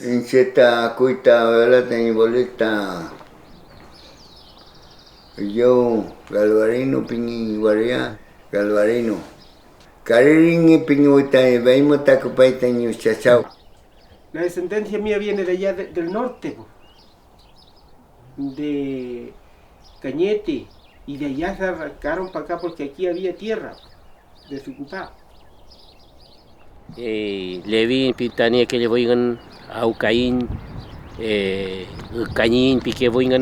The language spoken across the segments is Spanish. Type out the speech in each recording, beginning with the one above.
Incheta kuita vela teni boleta. Yo Galvarino pini guaria Galvarino. Cariringi pini uita veimo tacupaita ni chachao. La descendencia mía viene de allá del norte, de Cañete, y de allá se arrancaron para acá porque aquí había tierra desocupada. Levi pitania que le voy a Ucaín, Cañín pique voy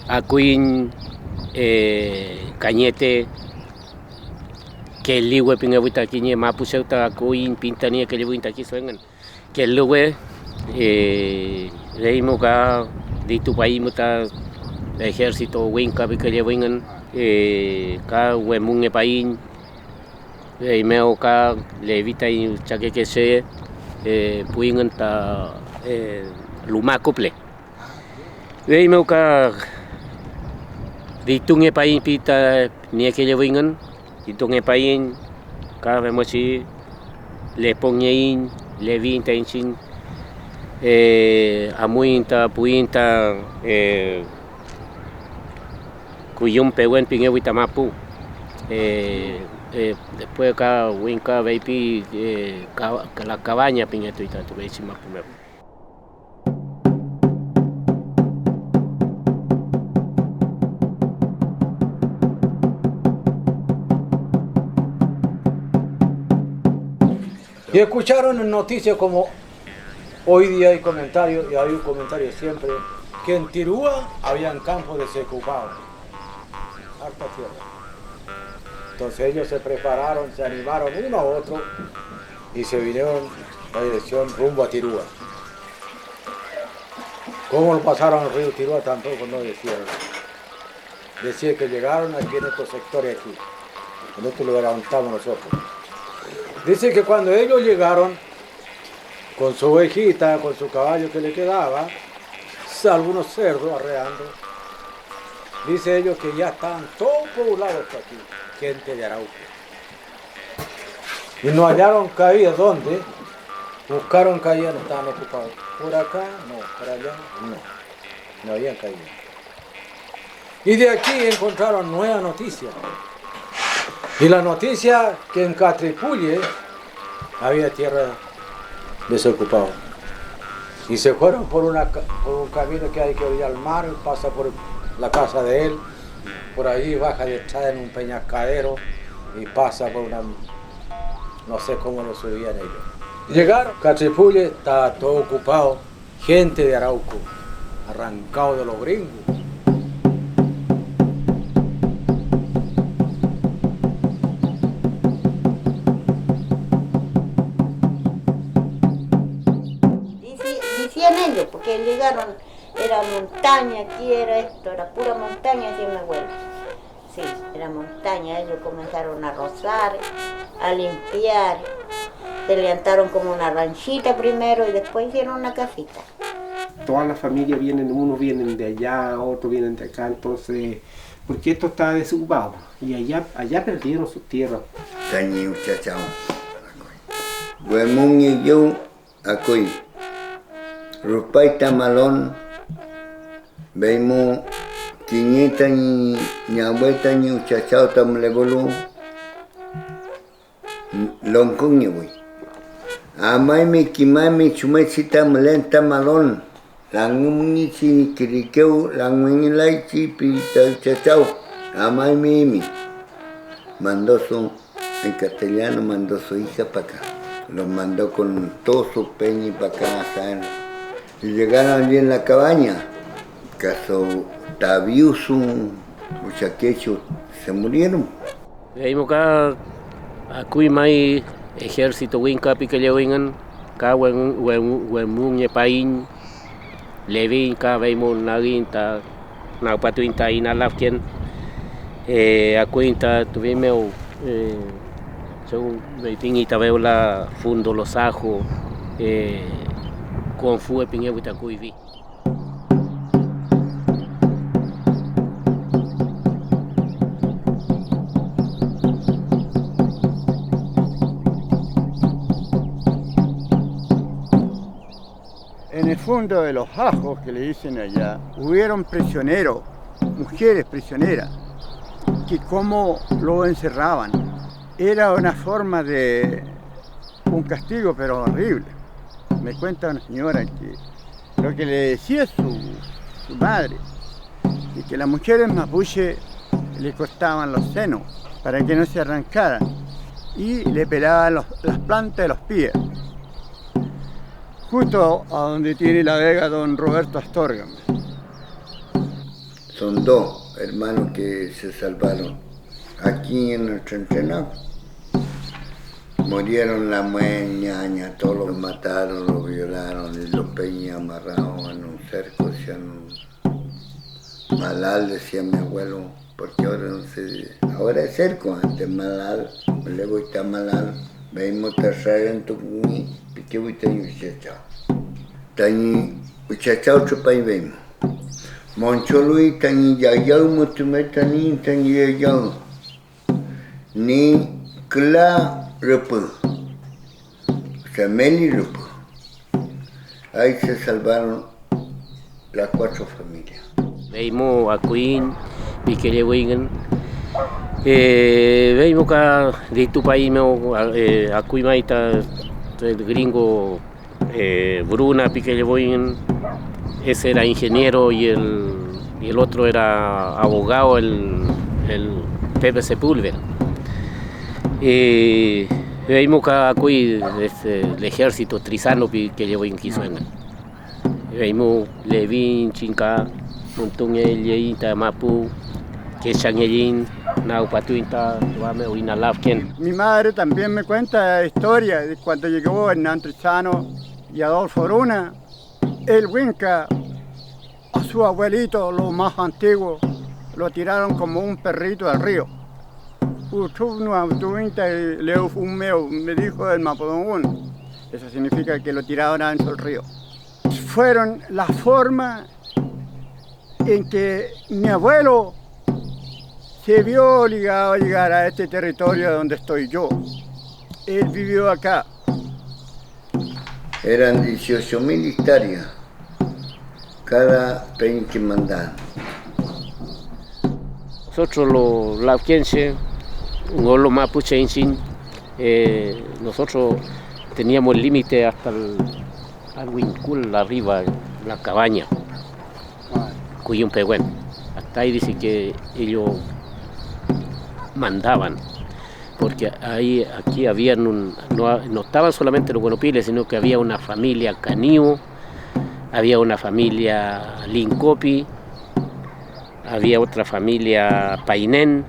a Queen, Cañete, que el ligue pinga vuita aquí ni más puse a Queen pintania que le voy aquí suenan, que el ligue leímos acá de tu país muta ejército winca que le voy ka wemun e pain meo ka levita y chaque que se puingen ta luma couple meo ka ditung e pain pita ni que le voingen ditung e pain ka vemos si le ponyein le vinta inchin amuinta puinta Cuyum peguen pingue Huitamapu. Después acá Winca Veipi la cabaña pingue tuita tu veisima primero. Y escucharon en noticias como hoy día hay comentarios, y hay un comentario siempre, que en Tirúa habían campos desocupados. Harta tierra. Entonces ellos se prepararon, se animaron uno a otro y se vinieron a la dirección rumbo a Tirúa. ¿Cómo lo pasaron al río Tirúa? Tampoco no decían. Decía que llegaron aquí en estos sectores aquí. En este lugar donde estamos nosotros. Dice que cuando ellos llegaron con su ovejita, con su caballo que le quedaba, algunos cerdos arreando, dice ellos que ya están todos poblados aquí, gente de Arauco. Y no hallaron caídas, ¿dónde? Buscaron caídas, no estaban ocupados. Por acá, no, por allá, no habían caídas. Y de aquí encontraron nueva noticia. Y la noticia que en Catripulle había tierra desocupada. Y se fueron por un camino que hay que ir al mar, pasa por la casa de él, por allí baja de echada en un peñascadero y pasa por una, no sé cómo lo subían ellos. Llegaron, Catripulle está todo ocupado, gente de Arauco, arrancado de los gringos. Decían ellos, porque llegaron, era montaña, aquí era esto, era pura montaña, así mi abuelo. Sí, era montaña, ellos comenzaron a rozar, a limpiar, se levantaron como una ranchita primero y después hicieron una casita. Todas las familias vienen, unos vienen de allá, otros vienen de acá, entonces, porque esto está desocupado y allá perdieron sus tierras. Cañi chachao. Huemón y yo, acoy. Rupaita malón, veimo 500 ni abueta ni uchachao tam lebolu, loncón y voy. Amai mi kimai mi chumechita malenta malón, langumni chi kirikeu, langumni lai chi pita uchachao, amai mi. Mandó en castellano mandó su hija para acá, los mandó con todo su peña para acá, ¿saben? Y llegaron allí en la cabaña, caso Tabiusu, Uchaquecho, se murieron. Veimos acá, aquí hay ejército winca pique le wingan, acá wemun e pain, levin acá veimos naginta, napatuinta inalafquien, acuinta tuvimos según veitinita veo la fundo los ajos, con fue pingue Huitacuivi. En el fondo de los ajos que le dicen allá, hubieron prisioneros, mujeres prisioneras, que como lo encerraban. Era una forma de un castigo, pero horrible. Me cuenta una señora que lo que le decía su madre, y que las mujeres mapuche le cortaban los senos para que no se arrancaran y le pelaban las plantas de los pies. Justo a donde tiene la vega don Roberto Astorga. Son dos hermanos que se salvaron aquí en nuestro entrenado. Murieron la ñaña, todos los mataron, los violaron y los peñas amarrados en un cerco. Decían malal, decía mi abuelo, porque ahora no sé, ahora es cerco, antes malal, luego está malal. Veimos tercer tu pique buitaño uchachao. Tañi uchachao chupay veimos. Moncholui tañi yayau mutumetani tañi yayau. Ni kla rupu. O sea, meli rupu. Ahí se salvaron las 4 familias. Veimos a Queen, Piquele Wingen. Veimos que de tu país a Cuimaita, el gringo Bruna, Piquele Wingen, ese era ingeniero y el otro era abogado, el Pepe Sepúlveda. Veimos que aquí el ejército trizano Piquele Wingen quiso en. Veimos Levin, Chinca, Montuñe, Yeita, Mapu, que Changuellín, Naupatuinta, Tuame, Uinalafken. Mi madre también me cuenta la historia de cuando llegó Hernán Trizano y Adolfo Bruna. El Huinca, a su abuelito, lo más antiguo, lo tiraron como un perrito al río. Me dijo el Mapudungún. Eso significa que lo tiraron adentro del río. Fueron la forma en que mi abuelo se vio obligado a llegar a este territorio donde estoy yo. Él vivió acá. Eran 18.000 hectáreas cada peña que mandaban. Nosotros los lauquenses, los mapuche nosotros teníamos el límite hasta al Huincul, arriba, la cabaña, Cuyum Pehuen. Hasta ahí dice que ellos mandaban, porque ahí, aquí habían no estaban solamente los guanopiles, sino que había una familia Caniu, había una familia Lincopi, había otra familia Painén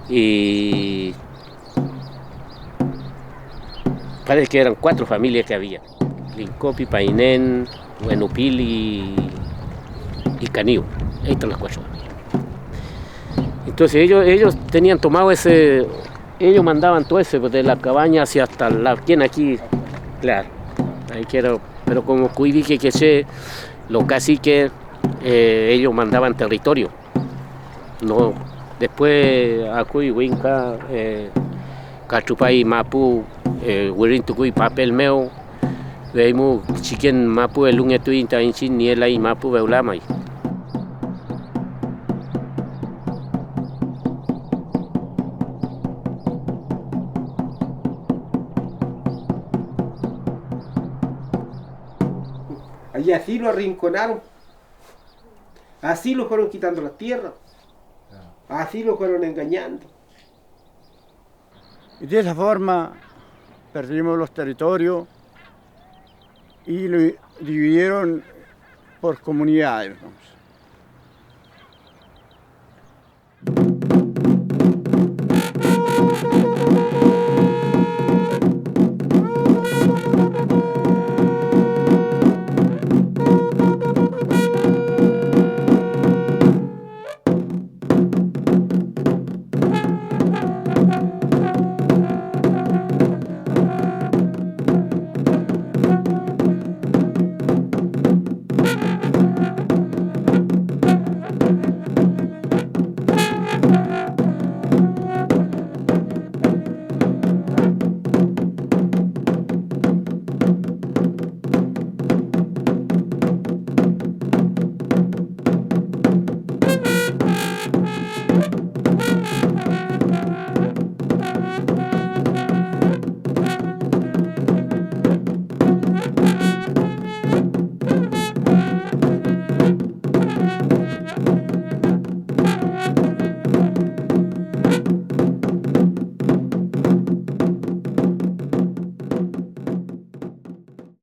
y parece que eran 4 familias que había: Lincopi, Painén, Guenupil y Caniu. Ahí están las 4 familias. Entonces ellos tenían tomado ellos mandaban todo ese, pues, de la cabaña hacia hasta la quien aquí, claro, ahí quiero, pero como cuidique que sé, los caciques, ellos mandaban territorio. No, después Acuy, Huinca, Cachupay, Mapu, Huirintucuy, Papel Meo, veimos chiquen Mapu, el Lungetuinta, Inchin, Niela y Mapu, Beulamay. Y así lo arrinconaron, así lo fueron quitando la tierra, así lo fueron engañando. Y de esa forma perdimos los territorios y lo dividieron por comunidades. Vamos.